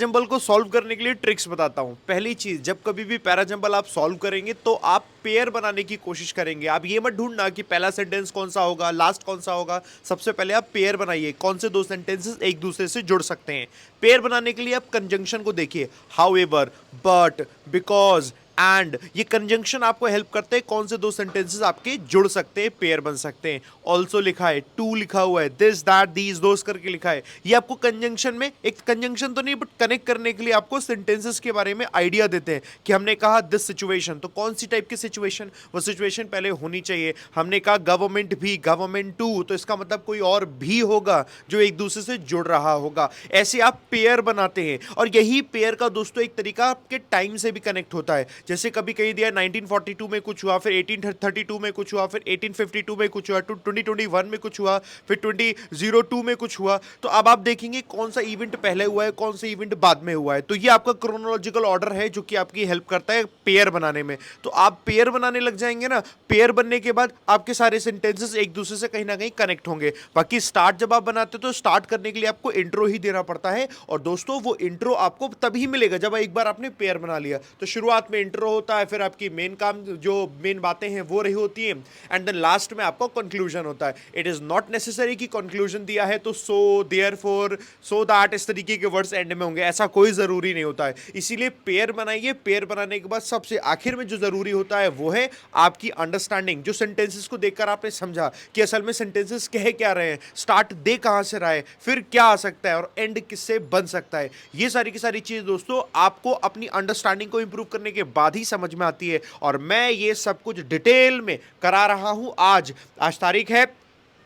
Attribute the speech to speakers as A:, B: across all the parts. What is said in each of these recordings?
A: Jumble को solve करने के लिए ट्रिक्स बताता हूं। पहली चीज, जब कभी भी पैराजंबल आप सॉल्व करेंगे तो आप पेयर बनाने की कोशिश करेंगे। आप ये मत ढूंढना कि पहला सेंटेंस कौन सा होगा, लास्ट कौन सा होगा। सबसे पहले आप पेयर बनाइए, कौन से दो सेंटेंसेस एक दूसरे से जुड़ सकते हैं। पेयर बनाने के लिए आप कंजंक्शन को देखिए, हाउएवर, बट, बिकॉज, एंड। ये कंजंक्शन आपको हेल्प करते हैं कौन से दो सेंटेंसेस आपके जुड़ सकते हैं, पेयर बन सकते हैं। ऑल्सो लिखा है, टू लिखा हुआ है, दिस दैट दीज दोस करके लिखा है। ये आपको कंजंक्शन में, एक कंजंक्शन तो नहीं बट कनेक्ट करने के लिए आपको सेंटेंसेस के बारे में आइडिया देते हैं कि हमने कहा दिस सिचुएशन, तो कौन सी टाइप की सिचुएशन, वो सिचुएशन पहले होनी चाहिए। हमने कहा गवर्नमेंट भी, गवर्नमेंट टू, तो इसका मतलब कोई और भी होगा जो एक दूसरे से जुड़ रहा होगा। ऐसे आप पेयर बनाते हैं, और यही पेयर का दोस्तों एक तरीका आपके टाइम से भी कनेक्ट होता है। जैसे कभी कहीं दिया 1942 में कुछ हुआ, फिर 1832 में कुछ हुआ, फिर 1852 में कुछ हुआ, 2021 में कुछ हुआ, फिर 2002 में कुछ हुआ। तो अब आप देखेंगे कौन सा इवेंट पहले हुआ है, कौन सा इवेंट बाद में हुआ है। तो ये आपका क्रोनोलॉजिकल ऑर्डर है जो कि आपकी हेल्प करता है पेयर बनाने में। तो आप पेयर बनाने लग जाएंगे ना, पेयर बनने के बाद आपके सारे सेंटेंसेस एक दूसरे से कहीं ना कहीं कनेक्ट होंगे। बाकी स्टार्ट जब आप बनाते हो तो स्टार्ट करने के लिए आपको इंट्रो ही देना पड़ता है, और दोस्तों वो इंट्रो आपको तभी मिलेगा जब एक बार आपने पेयर बना लिया। तो शुरुआत में इंट्रो होता है, फिर आपकी मेन काम, जो मेन बातें हैं वो रही होती है, एंड देन लास्ट में आपका कंक्लूजन होता है। इट इज नॉट नेसेसरी कि कंक्लूजन दिया है तो सो, देयरफॉर, सो दैट, इस तरीके के वर्ड्स एंड में होंगे, ऐसा कोई जरूरी नहीं होता है। इसीलिए पेयर बनाइए। पेयर बनाने के बाद सबसे आखिर में जो जरूरी होता है वो है आपकी अंडरस्टैंडिंग। जो सेंटेंसेस को देखकर आपने समझा कि असल में सेंटेंसेस कह क्या रहे हैं, स्टार्ट दे कहां से रहा है, फिर क्या आ सकता है, और एंड किससे बन सकता है। ये सारी की सारी चीज दोस्तों आपको अपनी अंडरस्टैंडिंग को इंप्रूव करने के बाद ही समझ में आती है, और मैं ये सब कुछ डिटेल में करा रहा हूं। आज आज तारीख है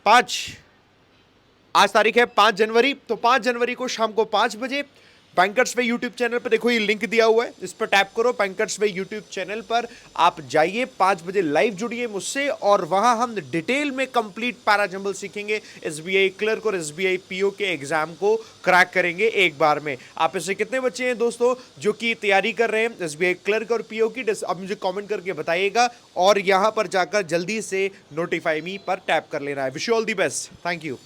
A: 5 आज तारीख है 5 जनवरी। तो 5 जनवरी को शाम को 5 बजे बैंकर्स वे यूट्यूब चैनल पर, देखो ये लिंक दिया हुआ है, इस पर टैप करो। बैंकर्स वे यूट्यूब चैनल पर आप जाइए, 5 बजे लाइव जुड़िए मुझसे, और वहां हम डिटेल में कंप्लीट पैराजंबल सीखेंगे। एसबीआई क्लर्क और एसबीआई पीओ के एग्जाम को क्रैक करेंगे एक बार में। आप ऐसे कितने बच्चे हैं दोस्तों जो कि तैयारी कर रहे हैं एसबीआई क्लर्क और पीओ की? आप मुझे कॉमेंट करके बताइएगा, और यहां पर जाकर जल्दी से नोटिफाई मी पर टैप कर लेना है। Wish you all the best. Thank you.